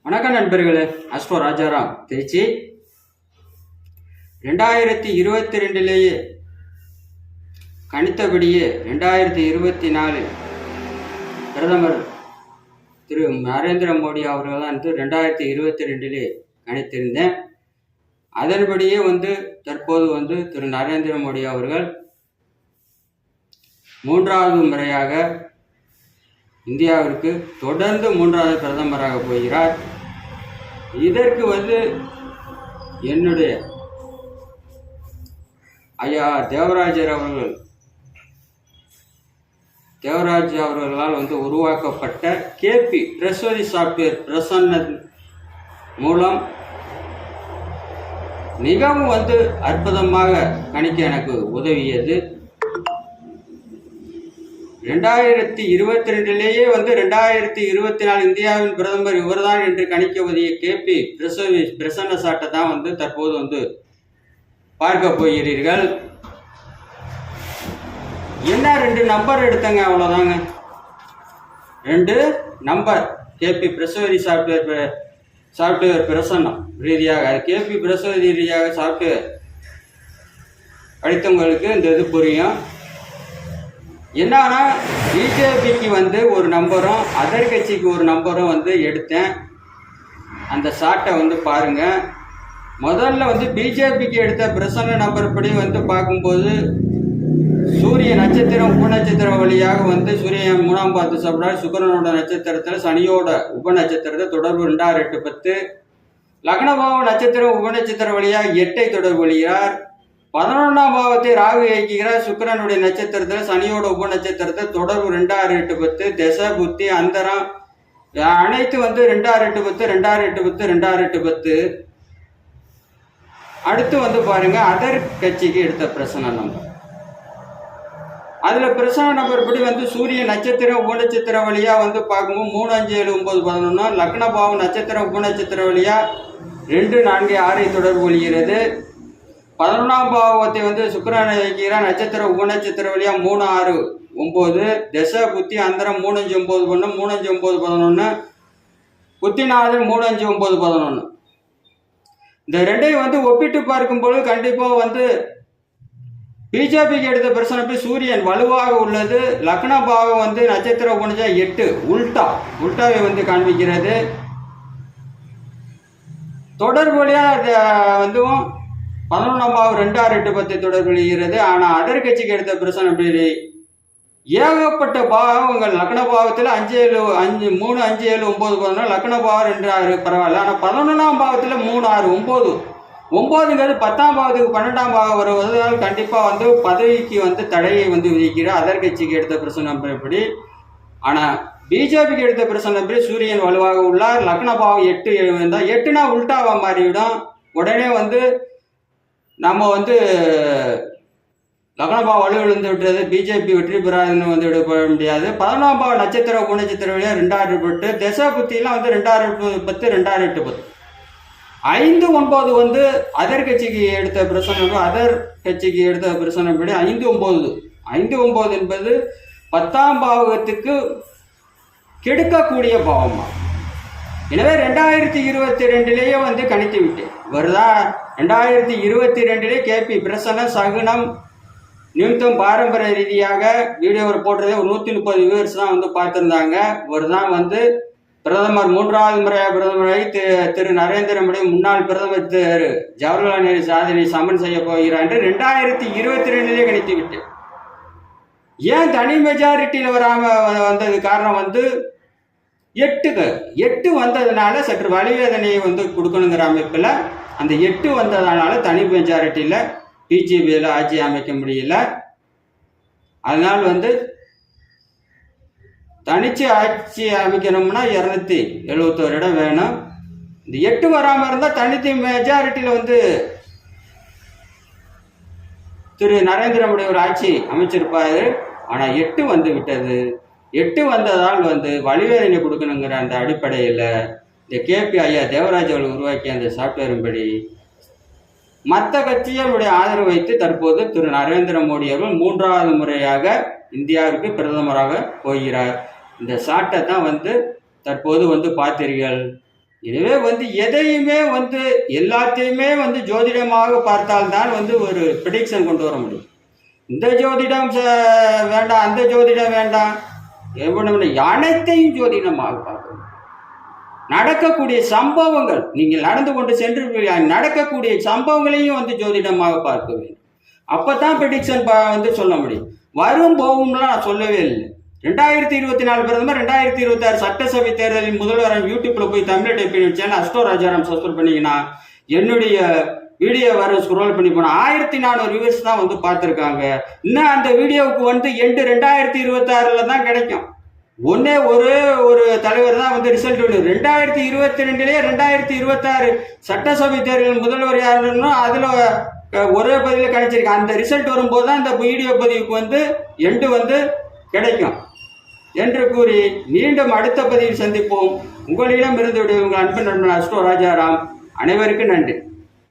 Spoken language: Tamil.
வணக்கம் நண்பர்களே, அஸ்ட்ரோ ராஜாராம் திருச்சி. 2022 கணித்தபடியே 2024 பிரதமர் திரு நரேந்திர மோடி அவர்கள் தான் 2022 கணித்திருந்தேன். அதன்படியே தற்போது திரு நரேந்திர மோடி அவர்கள் மூன்றாவது முறையாக இந்தியாவிற்கு தொடர்ந்து மூன்றாவது பிரதமராக போகிறார். இதற்கு என்னுடைய ஐயா தேவராஜ் அவர்களால் உருவாக்கப்பட்ட கேபி பிரசோதி சாஃப்ட்வேர் பிரசன்ன மூலம் மிகவும் அற்புதமாக கணிக்க எனக்கு உதவியது. 2022 2024 இந்தியாவின் பிரதமர் இவர்தான் என்று கணிக்க உதவிய கேபி பிரசன்ன சாட்டை தான் தற்போது பார்க்க போகிறீர்கள். என்ன 2 நம்பர் எடுத்தங்க, அவ்வளோதாங்க. 2 நம்பர் கேபி பிரசோதி சாஃப்ட்வேர் பிரசன்னம் ரீதியாக, கேபி பிரசோதி ரீதியாக சாஃப்ட்வேர் படித்தவங்களுக்கு இந்த இது புரியும். என்னன்னா, பிஜேபிக்கு ஒரு நம்பரும் அதர் கட்சிக்கு ஒரு நம்பரும் எடுத்தேன். அந்த சாட்டை பாருங்க. முதல்ல பிஜேபிக்கு எடுத்த பிரசன்ன நம்பர் படி பார்க்கும்போது சூரிய நட்சத்திரம் உபநட்சத்திரம் வழியாக சூரியன் 3ஆம் பாதத்தை சாப்பிடாரு. சுக்கிரனோட நட்சத்திரத்தில் சனியோட உபநட்சத்திரத்தை தொடர்பு 2, 6, 8, 10. லக்னபாவ நட்சத்திரம் உபநட்சத்திரம் வழியாக 8ஐ தொடர்பு கொள்கிறார். 11ஆம் பாவத்தை ராகு இயக்குகிறார். சுக்கிரனுடைய நட்சத்திரத்தில் சனியோட உபநட்சத்திரத்தை தொடர்பு 2, 6, 8, 10. திசை புத்தி அந்தரம் அனைத்து 2, 6, 8, 10, 2, 6, 8, 10, 2, 6, 8, 10. அடுத்து பாருங்க, அதர் கட்சிக்கு எடுத்த பிரசன்ன நம்பர். அதுல பிரசன்ன நம்பர் படி சூரிய நட்சத்திரம் உபநட்சத்திரம் வழியா பார்க்கும்போது 3, 5, 7, 9, 11. லக்ன பாவம் நட்சத்திரம் உபநட்சத்திரம் வழியா 2, 4, 6ஐ தொடர்பு கொள்கிறது. 11ஆம் பாவத்தை சுக்கிரன் இயக்குகிறார். நட்சத்திரம் உபநட்சத்திரம் வழியா 3, 6, 9. திசை புத்தி அந்தரம் 3, 5, 9, 1. 3, 5, 9, 11. புத்திநாதன் 3, 5, 9, 11. இந்த ரெண்டையும் ஒப்பிட்டு பார்க்கும்போது கண்டிப்பாக பிஜேபிக்கு எடுத்த பிரச்சனை சூரியன் வலுவாக உள்ளது. லக்ன பாவம் நட்சத்திர உபநட்சம் 8 உல்டாவை காண்பிக்கிறது. தொடர்புலையா 11ஆம் பாவம் 2, 6, 8, 10 தொடர்பு கொள்கிறது. ஆனால் அதர் கட்சிக்கு எடுத்த பிரச்சனை எப்படி, ஏகப்பட்ட பாவங்கள் லக்ன பாவத்தில் 5, 7, 5, 3, 5, 7, 9, 11. லக்ன பாவம் 2, 6 பரவாயில்ல. ஆனால் 11ஆம் பாவத்தில் 3, 6, 9. 9ங்கிறது 10ஆம் பாவத்துக்கு 12ஆம் பாவம் வருவதால் கண்டிப்பாக பதவிக்கு தடையை விதிக்கிறார். அதர் கட்சிக்கு எடுத்த பிரச்சனை எப்படி. ஆனால் பிஜேபிக்கு எடுத்த பிரச்சனை எப்படி, சூரியன் வலுவாக உள்ளார். லக்ன பாவம் 8 இருந்தால் 8னா உல்டாவா மாறிவிடும். உடனே நம்ம லக்னபாவம் வலுவிழந்து விட்டுறது, பிஜேபி வெற்றி பெறாதுன்னு எடுக்க முடியாது. 11ஆம் பாவம் நட்சத்திர உபநட்சத்திர வழியா 2, 6, 8. திசை புத்திலாம் 2, 6, 10, 2, 6, 8, 10. 5, 9 அதர் கட்சிக்கு எடுத்த பிரச்சனை. அதர் கட்சிக்கு எடுத்த பிரச்சனை படி 5, 9 என்பது 10ஆம் பாவகத்துக்கு கெடுக்கக்கூடிய பாவமா. எனவே 2022 கணித்து விட்டேன். வருதா 2022 கேபி பிரசன்ன சகுனம் நிமித்தம் பாரம்பரிய ரீதியாக வீடியோவில் போடுறதே ஒரு 130 வியூவர்ஸ் தான் பார்த்துருந்தாங்க. ஒரு தான் பிரதமர் 3வது முறையாக பிரதமராகி திரு நரேந்திர மோடி முன்னாள் பிரதமர் திரு ஜவஹர்லால் நேரு சாதனை சமன் செய்ய போகிறார் என்று 2022 கணித்து விட்டேன். ஏன் தனி மெஜாரிட்டியில் வராமல் வந்தது காரணம் 8 வந்ததுனால சற்று வலிவேதனையை கொடுக்கணுங்கிற அமைப்பில் அந்த 8 வந்ததுனால தனி மெஜாரிட்டியில் பிஜேபியில் ஆட்சி அமைக்க முடியல. அதனால் தனிச்சு ஆட்சி அமைக்கணும்னா 271 இடம் வேணும். இந்த 8 வராமல் இருந்தால் தனித்து மெஜாரிட்டியில் திரு நரேந்திர மோடி ஒரு ஆட்சி அமைச்சிருப்பாரு. ஆனால் 8 விட்டது. 8 வந்ததால் வலிவேதனை கொடுக்கணுங்கிற அந்த அடிப்படையில் இந்த கேபி ஐயா தேவராஜ் அவர்கள் உருவாக்கிய அந்த சாஃப்ட்வேரின் படி மற்ற கட்சிகளுடைய ஆதரவு வைத்து தற்போது திரு நரேந்திர மோடி அவர்கள் 3வது முறையாக இந்தியாவிற்கு பிரதமராக போகிறார். இந்த சாட்டை தான் தற்போது பார்த்தீர்கள். எனவே எதையுமே எல்லாத்தையுமே ஜோதிடமாக பார்த்தால்தான் ஒரு ப்ரெடிக்ஷன் கொண்டு வர முடியும். இந்த ஜோதிடம் வேண்டாம், அந்த ஜோதிடம் வேண்டாம், அனைத்தையும் ஜோதிடமாக பார்க்கணும். நடக்கக்கூடிய சம்பவங்கள், நீங்கள் நடந்து கொண்டு சென்று நடக்கக்கூடிய சம்பவங்களையும் ஜோதிடமாக பார்க்க வேண்டும். அப்பதான் ப்ரெடிக்ஷன் சொல்ல முடியும். வரும் போகும்லாம் நான் சொல்லவே இல்லை. 2024 பிரதமர், 2026 சட்டசபை தேர்தலின் முதல்வர் யூடியூப்ல போய் Tamil typing channel astro Rajaram subscribe பண்ணீங்கன்னா என்னுடைய வீடியோ ஸ்க்ரோல் பண்ணி போனா 1400 வியூவர்ஸ் தான் பார்த்துருக்காங்க. இன்னும் அந்த வீடியோவுக்கு எண்டு 2026 தான் கிடைக்கும். ஒரே ஒரு தலைவர் தான் ரிசல்ட் 2022 2026 சட்டசபை தேர்தல் முதல்வர் யாருன்னா அதுல ஒரே பதிவில் கிடைச்சிருக்கு. அந்த ரிசல்ட் வரும்போது தான் இந்த வீடியோ பதிவுக்கு எண்டு கிடைக்கும் என்று கூறி மீண்டும் அடுத்த பதிவில் சந்திப்போம். உங்களிடம் இருந்து உங்கள் அன்பு நண்பன் அஸ்ட்ரோ ராஜாராம். அனைவருக்கும் நன்றி.